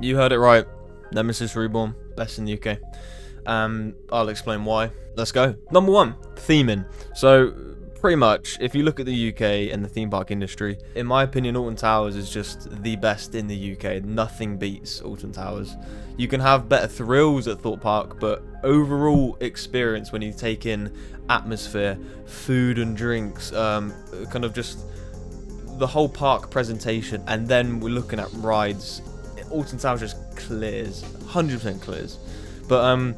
You heard it right. Nemesis Reborn, best in the UK. I'll explain why. Let's go. Number one, theming. So, pretty much, if you look at the UK and the theme park industry, in my opinion, Alton Towers is just the best in the UK. Nothing beats Alton Towers. You can have better thrills at Thorpe Park, but overall experience when you take in atmosphere, food and drinks, kind of just the whole park presentation, and then we're looking at rides. Alton Towers just clears, 100% clears. But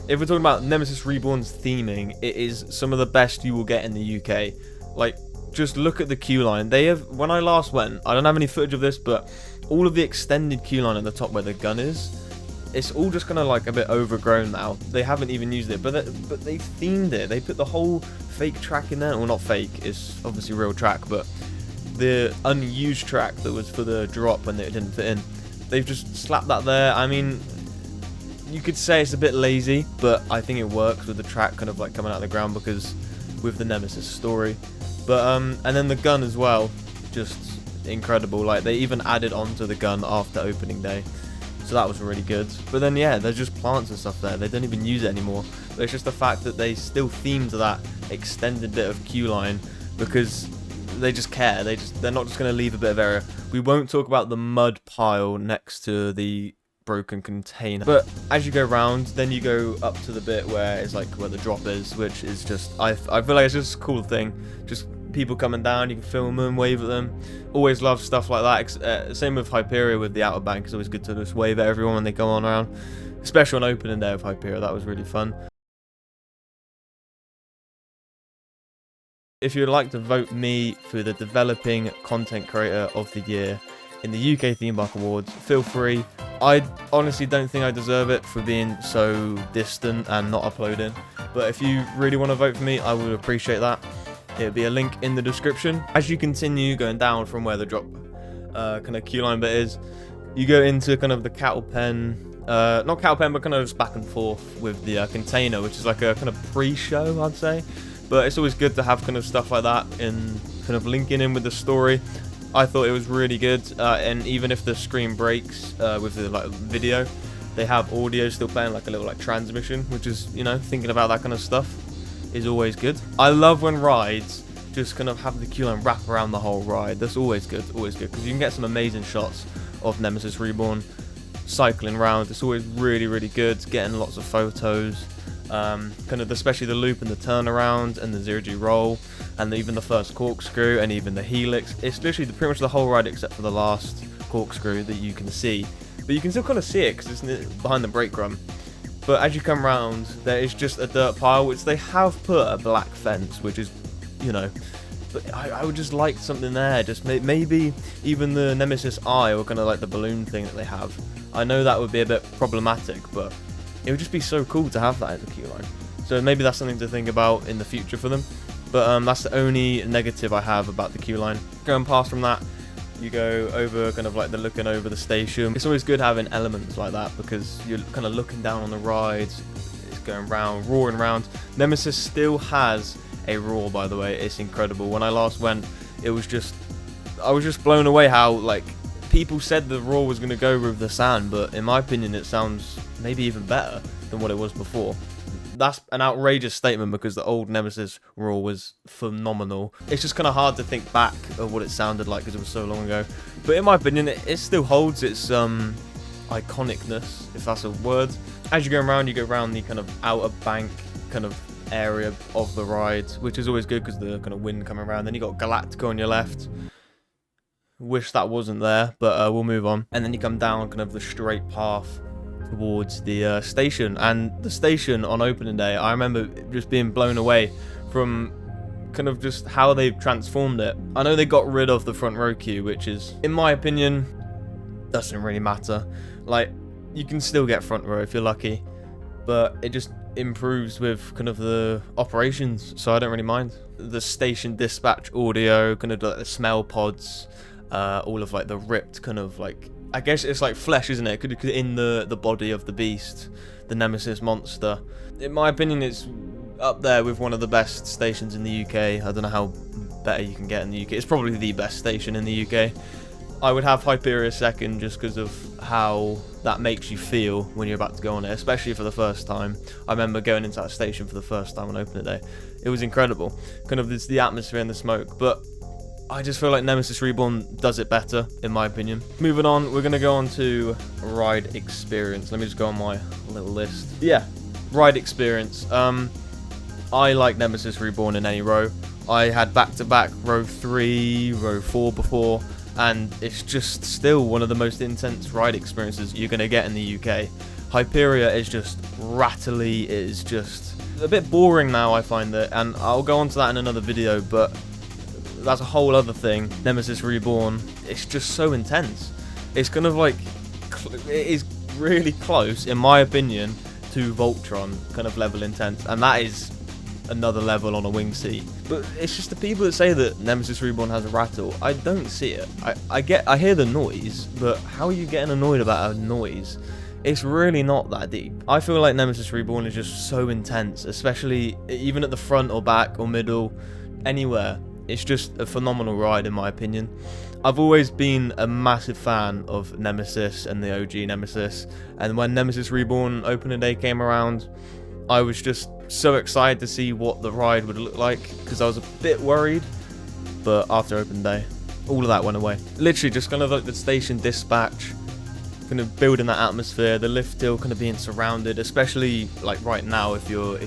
if we're talking about Nemesis Reborn's theming, it is some of the best you will get in the UK. Like, just look at the queue line. They have, when I last went, I don't have any footage of this, but all of the extended queue line at the top where the gun is, it's all just kind of like a bit overgrown now. They haven't even used it, but they themed it. They put the whole fake track in there. Well, not fake, it's obviously real track, but the unused track that was for the drop when it didn't fit in. They've just slapped that there. I mean, you could say it's a bit lazy, but I think it works with the track kind of like coming out of the ground because with the Nemesis story. But and then the gun as well, just incredible. Like, they even added onto the gun after opening day, so that was really good. But then yeah, there's just plants and stuff there. They don't even use it anymore. But it's just the fact that they still themed that extended bit of queue line because they just care. They're not just going to leave a bit of area. We won't talk about the mud pile next to the broken container, but as you go around, then you go up to the bit where it's like where the drop is, which is just I feel like it's just a cool thing. Just people coming down, you can film them, wave at them. Always love stuff like that. Same with Hyperia with the Outer Bank. It's always good to just wave at everyone when they go on around, especially on opening day of Hyperia. That was really fun. If you'd like to vote me for the Developing Content Creator of the Year in the UK Theme Park Awards, feel free. I honestly don't think I deserve it for being so distant and not uploading, but if you really want to vote for me, I would appreciate that. It'll be a link in the description. As you continue going down from where the drop kind of queue line bit is, you go into kind of the cattle pen, not cattle pen, but kind of just back and forth with the container, which is like a kind of pre-show, I'd say. But it's always good to have kind of stuff like that in kind of linking in with the story. I thought it was really good, and even if the screen breaks with the like video, they have audio still playing, like a little like transmission, which is, you know, thinking about that kind of stuff is always good. I love when rides just kind of have the queue line wrap around the whole ride. That's always good, because you can get some amazing shots of Nemesis Reborn cycling around. It's always really good, getting lots of photos. Kind of especially the loop and the turnaround and the 0G roll and even the first corkscrew and even the helix. It's literally pretty much the whole ride except for the last corkscrew that you can see, but you can still kind of see it because it's behind the brake drum. But as you come around, there is just a dirt pile, which they have put a black fence, which is, you know, but I would just like something there. Just maybe even the Nemesis Eye or kind of like the balloon thing that they have. I know that would be a bit problematic, but it would just be so cool to have that in the queue line. So maybe that's something to think about in the future for them. But that's the only negative I have about the queue line. Going past from that, you go over kind of like the looking over the station. It's always good having elements like that because you're kind of looking down on the rides. It's going round, roaring round. Nemesis still has a roar, by the way. It's incredible. When I last went, it was just, I was just blown away how, like, people said the roar was going to go with the sand, but in my opinion it sounds maybe even better than what it was before. That's an outrageous statement because the old Nemesis roar was phenomenal. It's just kind of hard to think back of what it sounded like because it was so long ago, but in my opinion it still holds its iconicness, if that's a word. As you go around, you go around the kind of outer bank kind of area of the ride, which is always good because the kind of wind coming around. Then you got Galactica on your left. Wish that wasn't there, but we'll move on. And then you come down kind of the straight path towards the station. And the station on opening day, I remember just being blown away from kind of just how they've transformed it. I know they got rid of the front row queue, which is, in my opinion, doesn't really matter. Like, you can still get front row if you're lucky, but it just improves with kind of the operations, so I don't really mind. The station dispatch audio, kind of like the smell pods, all of like the ripped kind of like, I guess it's like flesh, isn't it? In the body of the beast, the Nemesis monster. In my opinion, it's up there with one of the best stations in the UK. I don't know how better you can get in the UK. It's probably the best station in the UK. I would have Hyperia second just because of how that makes you feel when you're about to go on it, especially for the first time. I remember going into that station for the first time on opening day. It was incredible. Kind of the atmosphere and the smoke, but I just feel like Nemesis Reborn does it better, in my opinion. Moving on, we're going to go on to ride experience. Let me just go on my little list. Yeah, ride experience. I like Nemesis Reborn in any row. I had back-to-back row 3, row 4 before, and it's just still one of the most intense ride experiences you're going to get in the UK. Hyperia is just rattly, it is just a bit boring now, I find it, and I'll go on to that in another video, but that's a whole other thing. Nemesis Reborn, it's just so intense. It's kind of like, it is really close, in my opinion, to Voltron kind of level intense, and that is another level on a wing seat. But it's just the people that say that Nemesis Reborn has a rattle. I don't see it. I hear the noise, but how are you getting annoyed about a noise? It's really not that deep. I feel like Nemesis Reborn is just so intense, especially even at the front or back or middle, anywhere. It's just a phenomenal ride in my opinion. I've always been a massive fan of Nemesis and the OG Nemesis, and when Nemesis Reborn opening day came around, I was just so excited to see what the ride would look like, because I was a bit worried, but after open day, all of that went away. Literally just kind of like the station dispatch, kind of building that atmosphere, the lift hill kind of being surrounded, especially like right now if you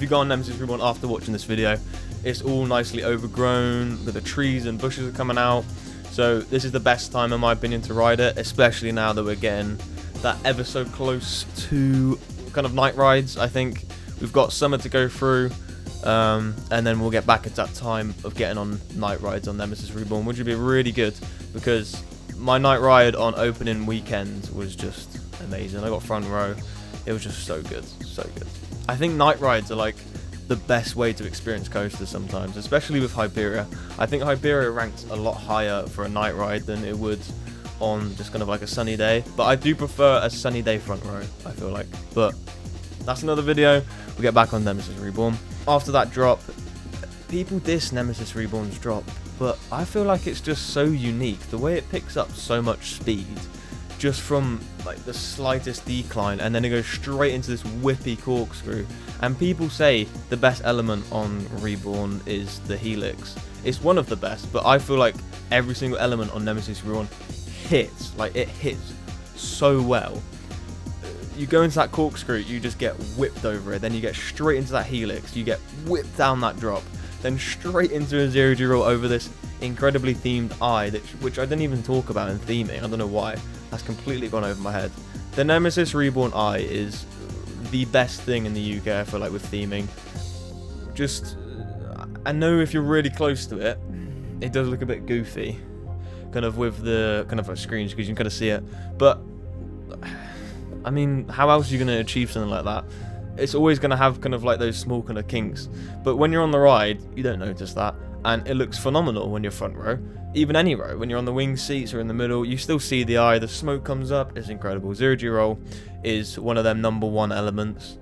go on Nemesis Reborn after watching this video, it's all nicely overgrown, the trees and bushes are coming out, so this is the best time in my opinion to ride it, especially now that we're getting that ever so close to kind of night rides. I think we've got summer to go through, and then we'll get back at that time of getting on night rides on Nemesis Reborn, which would be really good, because my night ride on opening weekend was just amazing. I got front row. It was just so good, so good. I think night rides are like the best way to experience coasters sometimes, especially with Hyperia. I think Hyperia ranks a lot higher for a night ride than it would on just kind of like a sunny day, but I do prefer a sunny day front row, I feel like. But that's another video. We'll get back on Nemesis Reborn. After that drop, people diss Nemesis Reborn's drop, but I feel like it's just so unique, the way it picks up so much speed just from like the slightest decline, and then it goes straight into this whippy corkscrew. And people say the best element on Reborn is the helix. It's one of the best, but I feel like every single element on Nemesis Reborn hits, like it hits so well. You go into that corkscrew, you just get whipped over it, then you get straight into that helix, you get whipped down that drop, then straight into a 0G roll over this incredibly themed eye, which I didn't even talk about in theming. I don't know why, that's completely gone over my head. The Nemesis Reborn eye is the best thing in the UK, I feel like, with theming. Just, I know if you're really close to it, it does look a bit goofy, kind of with the kind of like screens, because you can kind of see it, but I mean, how else are you going to achieve something like that? It's always going to have kind of like those small kind of kinks, but when you're on the ride, you don't notice that, and it looks phenomenal when you're front row, even any row. When you're on the wing seats or in the middle, you still see the eye, the smoke comes up, it's incredible. 0G roll is one of them #1 elements.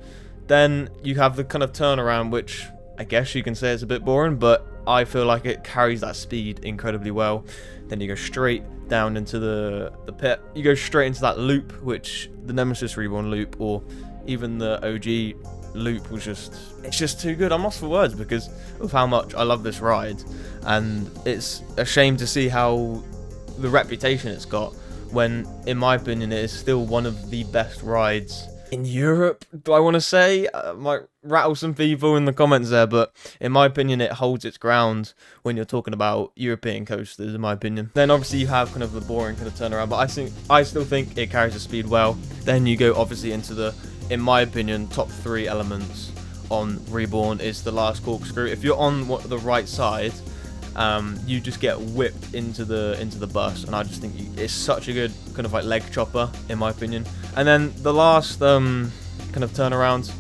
Then you have the kind of turnaround, which I guess you can say is a bit boring, but I feel like it carries that speed incredibly well. Then you go straight down into the pit. You go straight into that loop, which the Nemesis Reborn loop, or even the OG loop, was just, it's just too good. I'm lost for words because of how much I love this ride, and it's a shame to see how the reputation it's got, when in my opinion it is still one of the best rides in Europe. Do I want to say? Might rattle some people in the comments there, but in my opinion it holds its ground when you're talking about European coasters, in my opinion. Then obviously you have kind of the boring kind of turnaround, but I still think it carries the speed well. Then you go obviously into the, in my opinion, top 3 elements on Reborn is the last corkscrew. If you're on the right side, you just get whipped into the bus, and I just think it's such a good kind of like leg chopper, in my opinion. And then the last kind of turnaround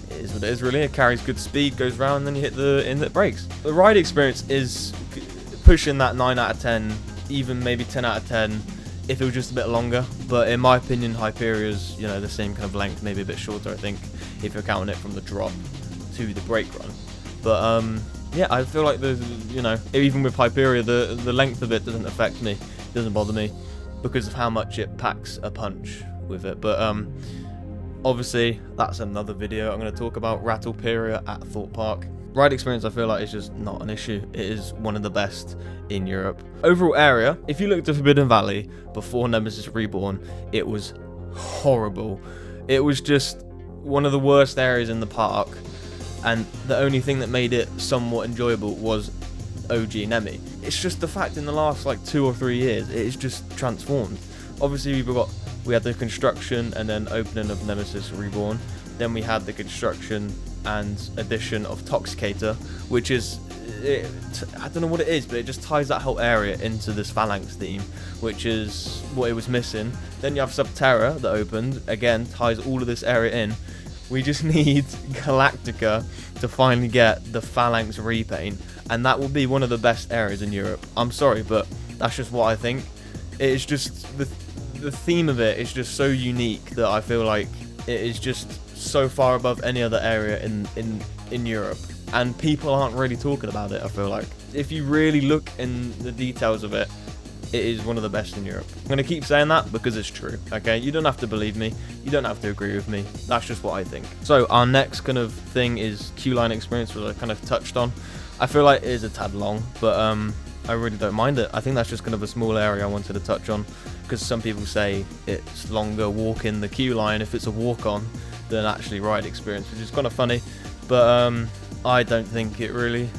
is what it is really. It carries good speed, goes round, and then you hit the inlet brakes. The ride experience is pushing that 9 out of 10, even maybe 10 out of 10 if it was just a bit longer. But in my opinion, Hyperia's, you know, the same kind of length, maybe a bit shorter, I think, if you're counting it from the drop to the brake run. But yeah, I feel like there's, you know, even with Hyperia, the length of it doesn't affect me. doesn't bother me because of how much it packs a punch with it. But obviously that's another video. I'm going to talk about Rattleperia at Thorpe Park. Ride experience, I feel like, is just not an issue. It is one of the best in Europe. Overall area, if you looked at Forbidden Valley before Nemesis Reborn, it was horrible. It was just one of the worst areas in the park, and the only thing that made it somewhat enjoyable was OG Nemi. It's just the fact in the last like 2 or 3 years, it is just transformed. Obviously we had the construction and then opening of Nemesis Reborn. Then we had the construction and addition of Toxicator, which is, I don't know what it is, but it just ties that whole area into this Phalanx theme, which is what it was missing. Then you have Subterra that opened, again, ties all of this area in. We just need Galactica to finally get the Phalanx repaint, and that will be one of the best areas in Europe. I'm sorry, but that's just what I think. It is just, the theme of it is just so unique that I feel like it is just so far above any other area in Europe, and people aren't really talking about it. I feel like if you really look in the details of it, it is one of the best in Europe. I'm going to keep saying that because it's true, okay? You don't have to believe me, you don't have to agree with me, that's just what I think. So our next kind of thing is queue-line experience, which I kind of touched on. I feel like it is a tad long, but I really don't mind it. I think that's just kind of a small area I wanted to touch on, because some people say it's longer walking the queue line if it's a walk-on than actually ride experience, which is kind of funny, but I don't think it really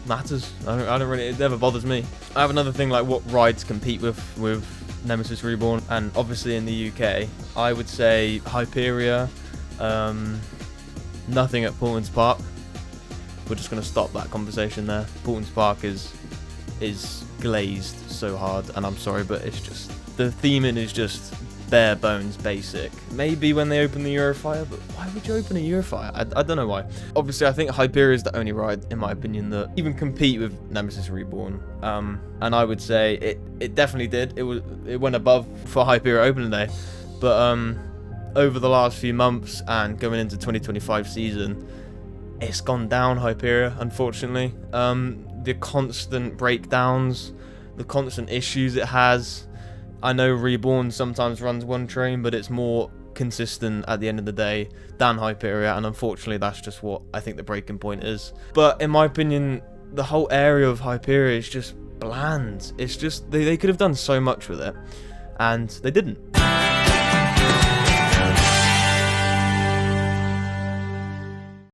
matters. I don't really, it never bothers me. I have another thing, like what rides compete with Nemesis Reborn, and obviously in the UK, I would say Hyperia, nothing at Portman's Park. We're just going to stop that conversation there. Portman's Park is glazed so hard, and I'm sorry, but it's just, the theming is just bare bones basic. Maybe when they open the Eurofire, but why would you open a Eurofire? I don't know why. Obviously, I think Hyperia is the only ride, in my opinion, that even compete with Nemesis Reborn. And I would say it definitely did. It went above for Hyperia opening day, but over the last few months and going into 2025 season, it's gone down, Hyperia, unfortunately. The constant breakdowns, the constant issues it has. I know Reborn sometimes runs one train, but it's more consistent at the end of the day than Hyperia, and unfortunately that's just what I think the breaking point is. But in my opinion, the whole area of Hyperia is just bland. It's just, they could have done so much with it, and they didn't.